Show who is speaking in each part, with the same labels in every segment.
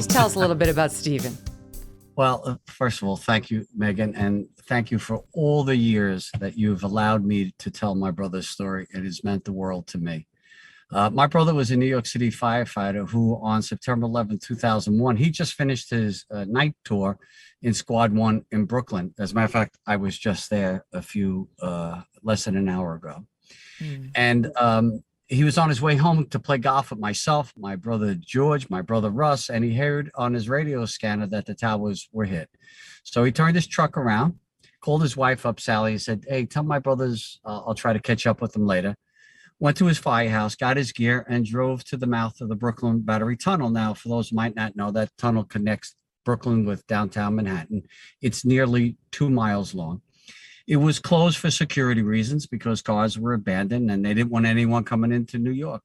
Speaker 1: Just tell us a little bit about Stephen.
Speaker 2: Well, first of all, thank you, Megan, and thank you for all the years that you've allowed me to tell my brother's story. It has meant the world to me. My brother was a New York City firefighter who, on September 11th, 2001, he just finished his night tour in Squad 1 in Brooklyn. As a matter of fact, I was just there less than an hour ago. And he was on his way home to play golf with myself, my brother George, my brother Russ, and he heard on his radio scanner that the towers were hit. So he turned his truck around, called his wife up, Sally, and said, "Hey, tell my brothers I'll try to catch up with them later." Went to his firehouse, got his gear, and drove to the mouth of the Brooklyn Battery Tunnel. Now, for those who might not know, that tunnel connects Brooklyn with downtown Manhattan. It's nearly 2 miles long. It was closed for security reasons because cars were abandoned and they didn't want anyone coming into New York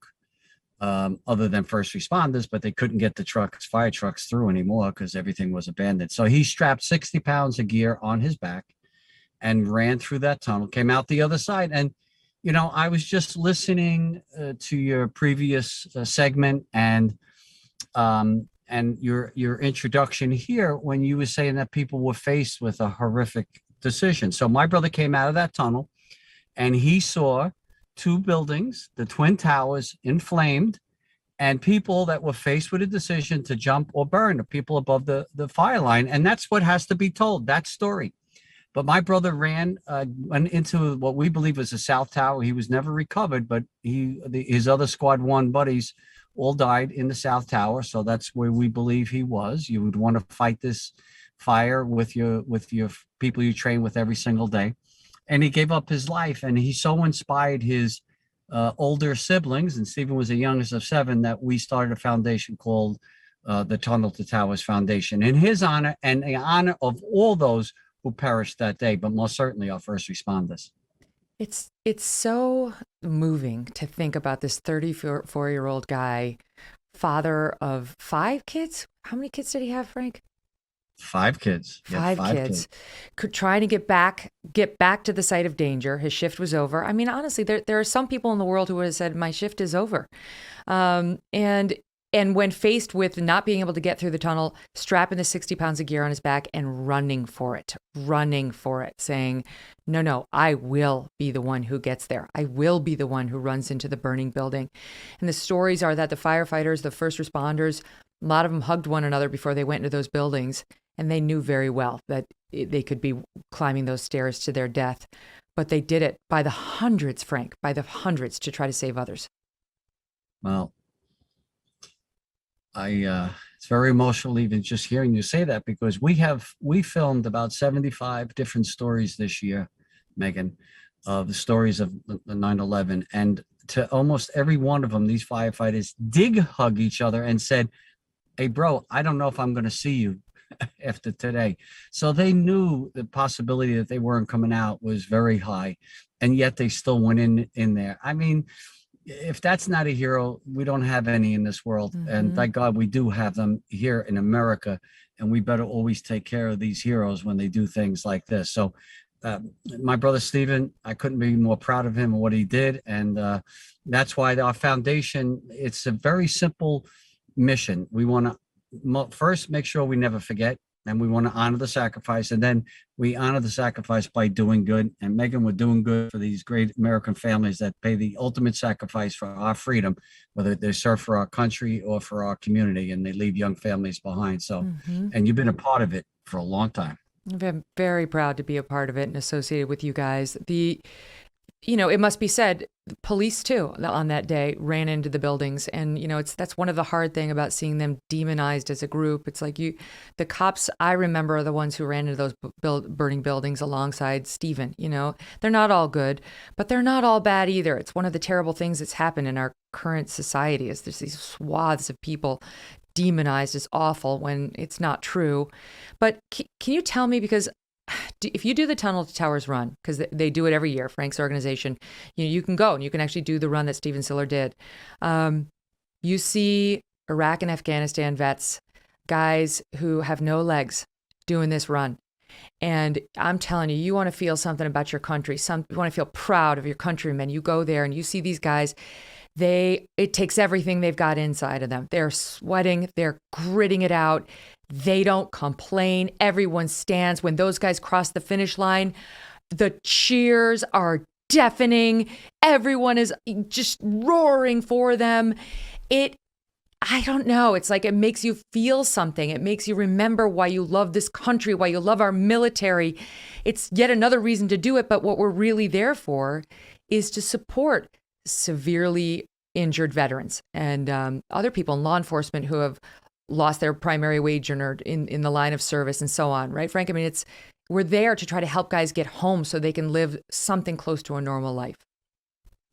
Speaker 2: other than first responders, but they couldn't get the fire trucks through anymore because everything was abandoned. So he strapped 60 pounds of gear on his back and ran through that tunnel, came out the other side. And, you know, I was just listening to your previous segment and your introduction here when you were saying that people were faced with a horrific decision. So my brother came out of that tunnel and he saw 2 buildings, the Twin Towers, inflamed, and people that were faced with a decision to jump or burn, the people above the fire line. And that's what has to be told, that story. But my brother went into what we believe was the South Tower. He was never recovered, but his other Squad 1 buddies all died in the South Tower. So that's where we believe he was. You would want to fight this fire with your people you train with every single day. And he gave up his life, and he so inspired his older siblings, and Stephen was the youngest of 7, that we started a foundation called the Tunnel to Towers Foundation in his honor and the honor of all those who perished that day, but most certainly our first responders.
Speaker 1: It's so moving to think about this 34-year-old guy, father of 5 kids. How many kids did he have, Frank?
Speaker 2: 5 kids.
Speaker 1: Five kids. Trying to get back to the site of danger. His shift was over. I mean, honestly, there are some people in the world who would have said, my shift is over. And when faced with not being able to get through the tunnel, strapping the 60 pounds of gear on his back and running for it, saying, no, I will be the one who gets there. I will be the one who runs into the burning building. And the stories are that the firefighters, the first responders, a lot of them hugged one another before they went into those buildings. And they knew very well that they could be climbing those stairs to their death. But they did it by the hundreds, Frank, by the hundreds, to try to save others.
Speaker 2: Well, it's very emotional even just hearing you say that, because we filmed about 75 different stories this year, Megan, of the stories of the 9/11. And to almost every one of them, these firefighters did hug each other and said, "Hey, bro, I don't know if I'm going to see you after today." So they knew the possibility that they weren't coming out was very high, and yet they still went in there. I mean, if that's not a hero, we don't have any in this world. Mm-hmm. And thank God we do have them here in America, and we better always take care of these heroes when they do things like this. So my brother Stephen, I couldn't be more proud of him and what he did. And that's why our foundation, it's a very simple mission. We want to first make sure we never forget, and we want to honor the sacrifice, and then we honor the sacrifice by doing good. And Megan, we're doing good for these great American families that pay the ultimate sacrifice for our freedom, whether they serve for our country or for our community, and they leave young families behind. So, and you've been a part of it for a long time.
Speaker 1: I'm very proud to be a part of it and associated with you guys. It must be said, police too on that day ran into the buildings, and that's one of the hard thing about seeing them demonized as a group. It's like the cops I remember are the ones who ran into those burning buildings alongside Stephen. They're not all good, but they're not all bad either. It's one of the terrible things that's happened in our current society is there's these swaths of people demonized as awful when it's not true. But can you tell me, because if you do the Tunnel to Towers run, because they do it every year, Frank's organization, you can go and you can actually do the run that Stephen Siller did. You see Iraq and Afghanistan vets, guys who have no legs doing this run. And I'm telling you, you want to feel something about your country. You want to feel proud of your countrymen. You go there and you see these guys. it takes everything they've got inside of them. They're sweating, they're gritting it out. They don't complain. Everyone stands. When those guys cross the finish line, the cheers are deafening. Everyone is just roaring for them. I don't know. It's like it makes you feel something. It makes you remember why you love this country, why you love our military. It's yet another reason to do it. But what we're really there for is to support severely injured veterans and other people in law enforcement who have lost their primary wage earner in the line of service and so on. Right, Frank? I mean, we're there to try to help guys get home so they can live something close to a normal life.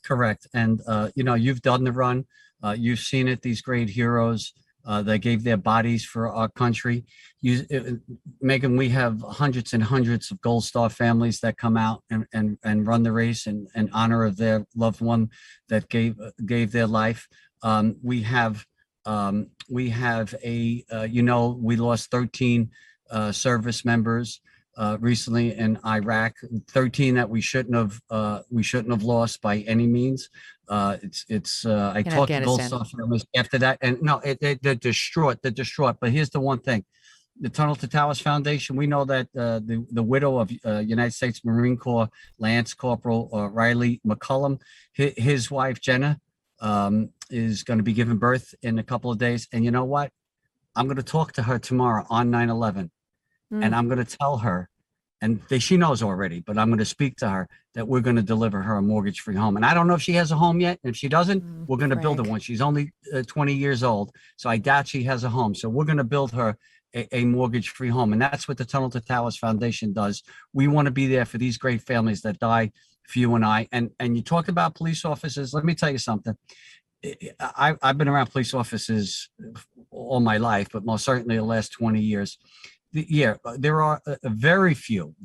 Speaker 2: Correct. And, you've done the run. You've seen it, these great heroes that gave their bodies for our country. Megyn, we have hundreds and hundreds of Gold Star families that come out and run the race in honor of their loved one that gave their life. We have we lost 13 service members recently in Iraq, 13 that we shouldn't have lost by any means. I talked to Gold Star families after that, and no, they're distraught. They're distraught. But here's the one thing: the Tunnel to Towers Foundation. We know that the widow of United States Marine Corps Lance Corporal Riley McCullum, his wife Jenna, is going to be giving birth in a couple of days. And you know what? I'm going to talk to her tomorrow on 9/11. And I'm going to tell her, and she knows already, but I'm going to speak to her that we're going to deliver her a mortgage-free home. And I don't know if she has a home yet. And if she doesn't, we're going to build her one. She's only 20 years old, so I doubt she has a home. So we're going to build her a mortgage-free home. And that's what the Tunnel to Towers Foundation does. We want to be there for these great families that die for you and I. And you talk about police officers. Let me tell you something. I've been around police officers all my life, but most certainly the last 20 years. Yeah, there are very few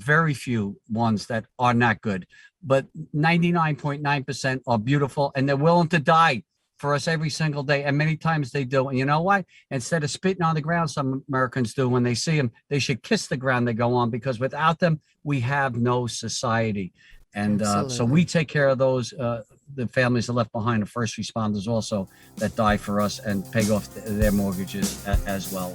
Speaker 2: ones that are not good, but 99.9% are beautiful, and they're willing to die for us every single day. And many times they do. And you know what? Instead of spitting on the ground, some Americans do when they see them, they should kiss the ground they go on, because without them, we have no society. And so we take care of those, the families that are left behind, the first responders also that die for us, and pay off their mortgages as well.